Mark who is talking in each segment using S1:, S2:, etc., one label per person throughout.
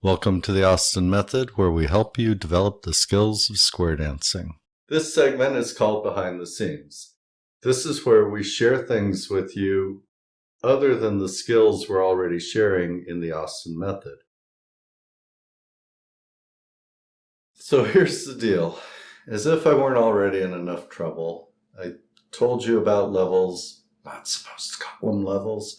S1: Welcome to the Austin Method, where we help you develop the skills of square dancing. This segment is called Behind the Scenes. This is where we share things with you other than the skills we're already sharing in the Austin Method. So here's the deal. As if I weren't already in enough trouble, I told you about levels. Not supposed to call them levels,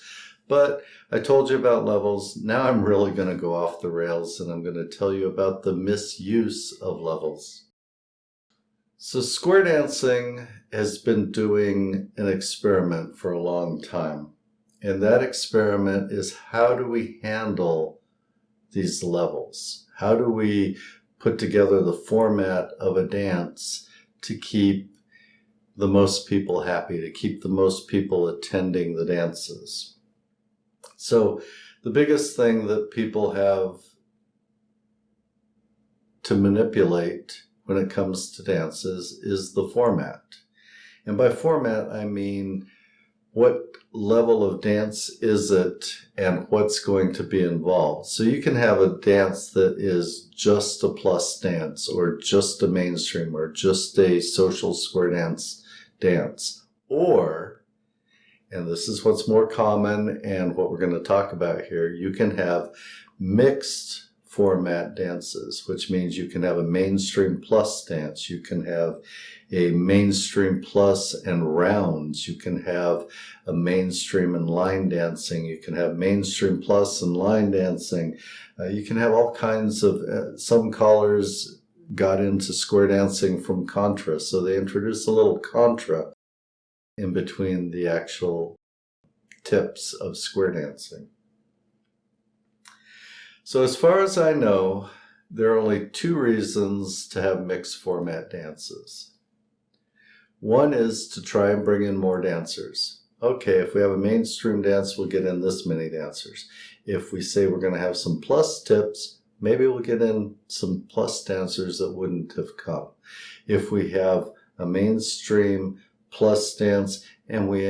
S1: but I told you about levels. Now I'm really going to go off the rails and I'm going to tell you about the misuse of levels. So square dancing has been doing an experiment for a long time. And that experiment is, how do we handle these levels? How do we put together the format of a dance to keep the most people happy, to keep the most people attending the dances? So the biggest thing that people have to manipulate when it comes to dances is the format. And by format, I mean, what level of dance is it and what's going to be involved? So you can have a dance that is just a plus dance, or just a mainstream, or just a social square dance, or, and this is what's more common and what we're going to talk about here, you can have mixed format dances, which means you can have a mainstream plus dance, you can have a mainstream plus and rounds, you can have a mainstream and line dancing, you can have mainstream plus and line dancing, you can have all kinds of, some callers got into square dancing from contra, so they introduced a little contra in between the actual tips of square dancing. So as far as I know, there are only two reasons to have mixed format dances. One is to try and bring in more dancers. Okay, if we have a mainstream dance, we'll get in this many dancers. If we say we're going to have some plus tips, maybe we'll get in some plus dancers that wouldn't have come. If we have a mainstream plus dance and we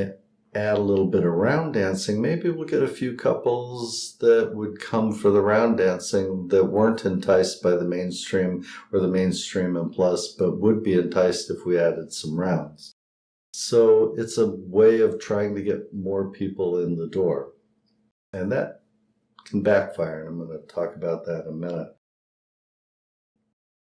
S1: add a little bit of round dancing, maybe we'll get a few couples that would come for the round dancing that weren't enticed by the mainstream or the mainstream and plus, but would be enticed if we added some rounds. So it's a way of trying to get more people in the door. And that can backfire, and I'm going to talk about that in a minute.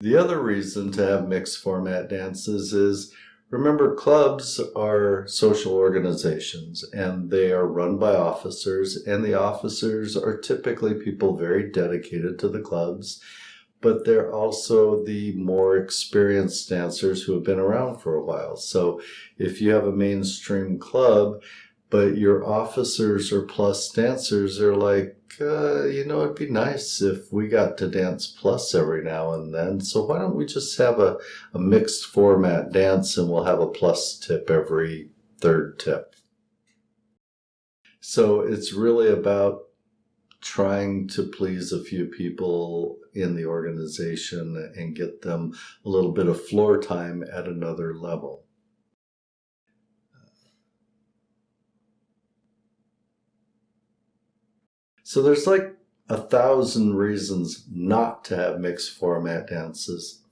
S1: The other reason to have mixed format dances is, remember, clubs are social organizations and they are run by officers, and the officers are typically people very dedicated to the clubs, but they're also the more experienced dancers who have been around for a while. So if you have a mainstream club, but your officers or plus dancers are like, it'd be nice if we got to dance plus every now and then, so why don't we just have a mixed format dance and we'll have a plus tip every third tip. So it's really about trying to please a few people in the organization and get them a little bit of floor time at another level. So there's like 1,000 reasons not to have mixed format dances.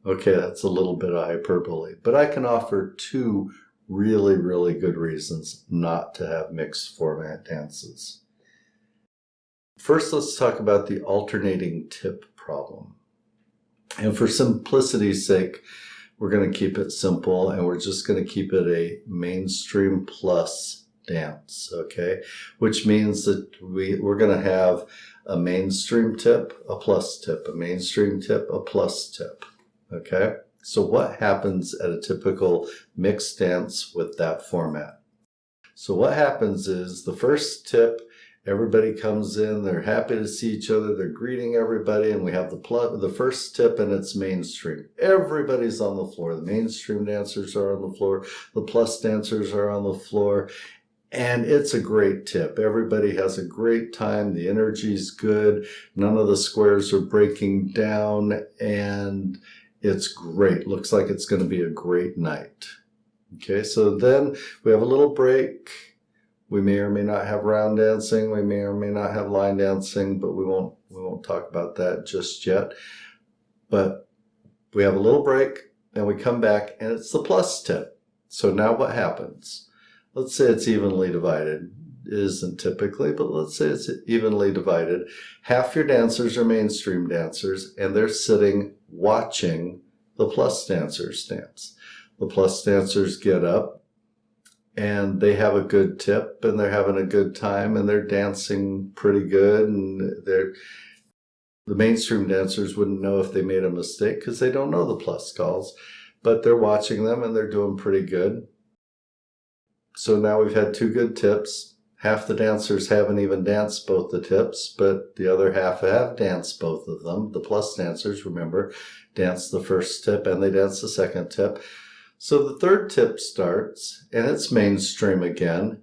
S1: Okay, that's a little bit of hyperbole, but I can offer two really, really good reasons not to have mixed format dances. First, let's talk about the alternating tip problem. And for simplicity's sake, we're going to keep it simple, and we're just going to keep it a mainstream plus dance, okay? Which means that we're going to have a mainstream tip, a plus tip, a mainstream tip, a plus tip, okay? So what happens at a typical mixed dance with that format? So what happens is, the first tip, everybody comes in, they're happy to see each other, they're greeting everybody, and we have the first tip, and it's mainstream. Everybody's on the floor. The mainstream dancers are on the floor, the plus dancers are on the floor, and it's a great tip. Everybody has a great time, the energy's good, none of the squares are breaking down, and it's great. Looks like it's going to be a great night. Okay, so then we have a little break. We may or may not have round dancing, we may or may not have line dancing, but we won't We won't talk about that just yet. But we have a little break and we come back and it's the plus tip. So now what happens? Let's say it's evenly divided. It isn't typically, but let's say it's evenly divided. Half your dancers are mainstream dancers and they're sitting watching the plus dancers dance. The plus dancers get up and they have a good tip and they're having a good time and they're dancing pretty good, and the mainstream dancers wouldn't know if they made a mistake because they don't know the plus calls, but they're watching them and they're doing pretty good. So now we've had two good tips. Half the dancers haven't even danced both the tips, but the other half have danced both of them. The plus dancers, remember, dance the first tip and they dance the second tip. So the third tip starts and it's mainstream again.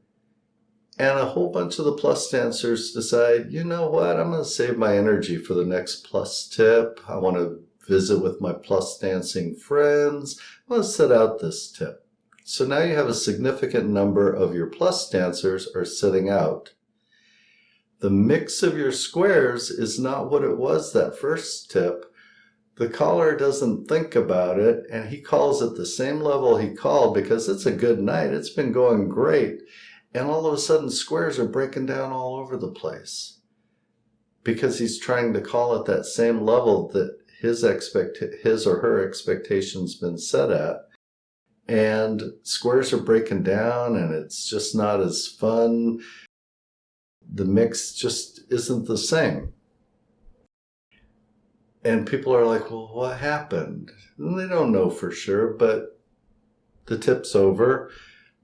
S1: And a whole bunch of the plus dancers decide, you know what, I'm going to save my energy for the next plus tip. I want to visit with my plus dancing friends. I want to set out this tip. So now you have a significant number of your plus dancers are sitting out. The mix of your squares is not what it was that first tip. The caller doesn't think about it, and he calls at the same level he called because it's a good night. It's been going great. And all of a sudden, squares are breaking down all over the place because he's trying to call at that same level that his or her expectation's been set at. And squares are breaking down and it's just not as fun. The mix just isn't the same. And people are like, well, what happened? And they don't know for sure, but the tip's over.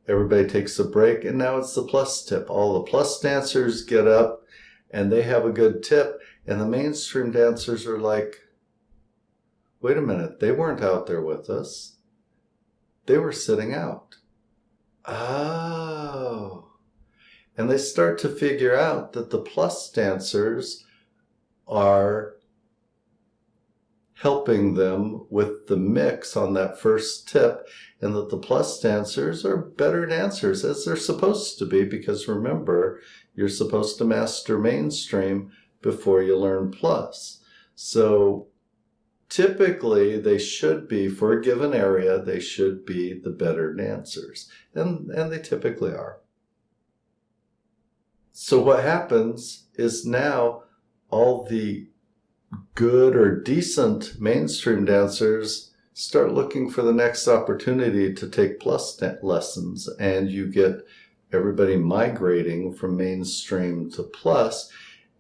S1: Everybody takes a break and now it's the plus tip. All the plus dancers get up and they have a good tip. And the mainstream dancers are like, wait a minute, they weren't out there with us. They were sitting out. Oh. And they start to figure out that the plus dancers are helping them with the mix on that first tip, and that the plus dancers are better dancers, as they're supposed to be, because remember, you're supposed to master mainstream before you learn plus. So typically, they should be, for a given area, they should be the better dancers. And they typically are. So what happens is now all the good or decent mainstream dancers start looking for the next opportunity to take plus lessons. And you get everybody migrating from mainstream to plus.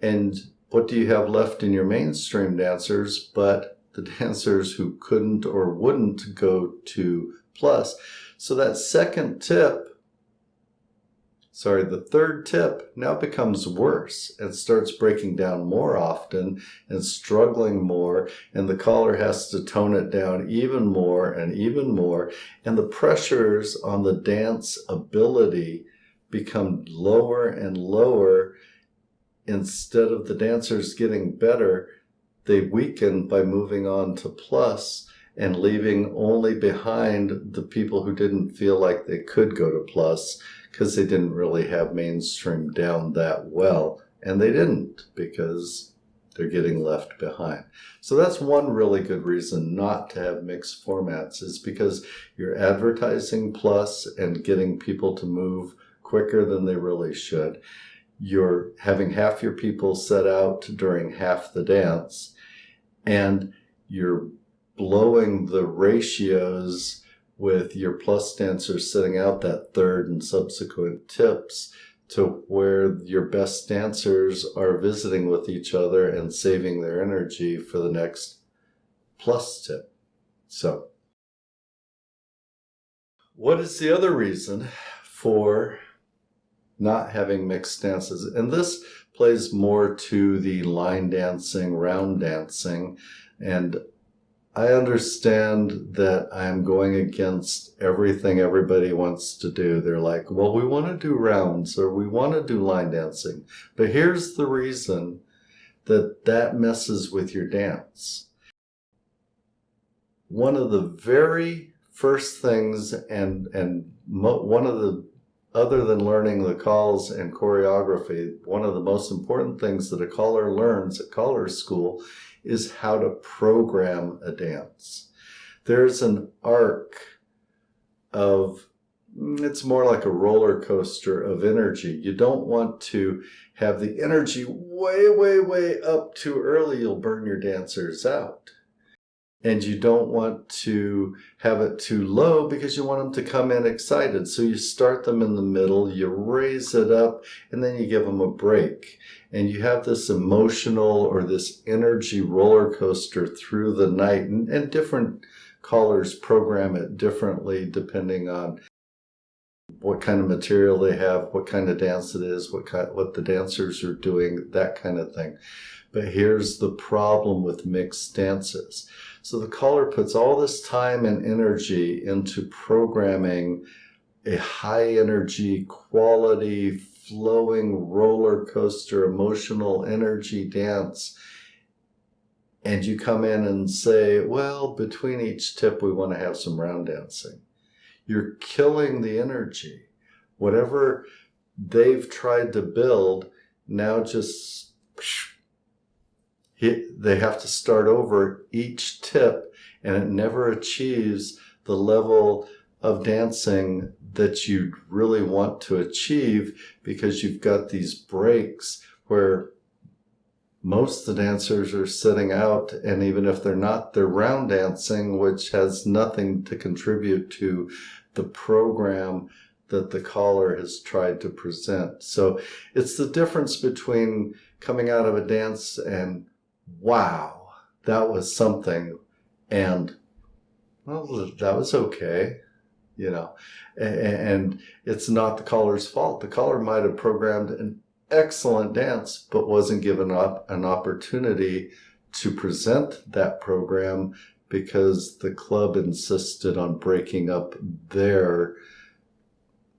S1: And what do you have left in your mainstream dancers but the dancers who couldn't or wouldn't go to plus? So that the third tip now becomes worse and starts breaking down more often and struggling more, and the caller has to tone it down even more and even more, and the pressures on the dance ability become lower and lower. Instead of the dancers getting better, they weaken by moving on to plus and leaving only behind the people who didn't feel like they could go to plus because they didn't really have mainstream down that well. And they didn't, because they're getting left behind. So that's one really good reason not to have mixed formats, is because you're advertising plus and getting people to move quicker than they really should. You're having half your people set out during half the dance, and you're blowing the ratios with your plus dancers sitting out that third and subsequent tips to where your best dancers are visiting with each other and saving their energy for the next plus tip. So, what is the other reason for not having mixed dances? And this plays more to the line dancing, round dancing, and I understand that I'm going against everything everybody wants to do. They're like, well, we want to do rounds or we want to do line dancing. But here's the reason that messes with your dance. One of the very first things and one of the other than learning the calls and choreography, one of the most important things that a caller learns at caller school is how to program a dance. There's an arc of, it's more like a roller coaster of energy. You don't want to have the energy way, way, way up too early. You'll burn your dancers out. And you don't want to have it too low because you want them to come in excited. So you start them in the middle, you raise it up, and then you give them a break. And you have this emotional or this energy roller coaster through the night. And different callers program it differently depending on what kind of material they have, what kind of dance it is, what the dancers are doing, that kind of thing. But here's the problem with mixed dances. So the caller puts all this time and energy into programming a high energy, quality, flowing roller coaster, emotional energy dance. And you come in and say, well, between each tip, we want to have some round dancing. You're killing the energy. Whatever they've tried to build, now just they have to start over each tip, and it never achieves the level of dancing that you really want to achieve, because you've got these breaks where most of the dancers are sitting out, and even if they're not, they're round dancing, which has nothing to contribute to the program that the caller has tried to present. So it's the difference between coming out of a dance and, wow, that was something, and, well, that was okay, you know. And it's not the caller's fault. The caller might have programmed an excellent dance, but wasn't given up an opportunity to present that program because the club insisted on breaking up their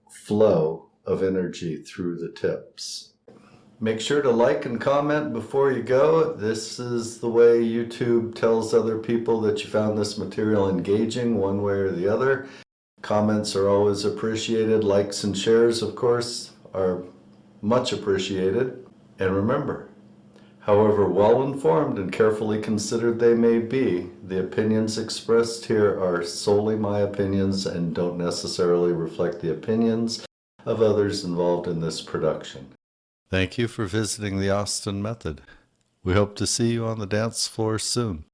S1: flow of energy through the tips. Make sure to like and comment before you go. This is the way YouTube tells other people that you found this material engaging one way or the other. Comments are always appreciated. Likes and shares, of course, are much appreciated. And remember, however well-informed and carefully considered they may be, the opinions expressed here are solely my opinions and don't necessarily reflect the opinions of others involved in this production. Thank you for visiting the Austin Method. We hope to see you on the dance floor soon.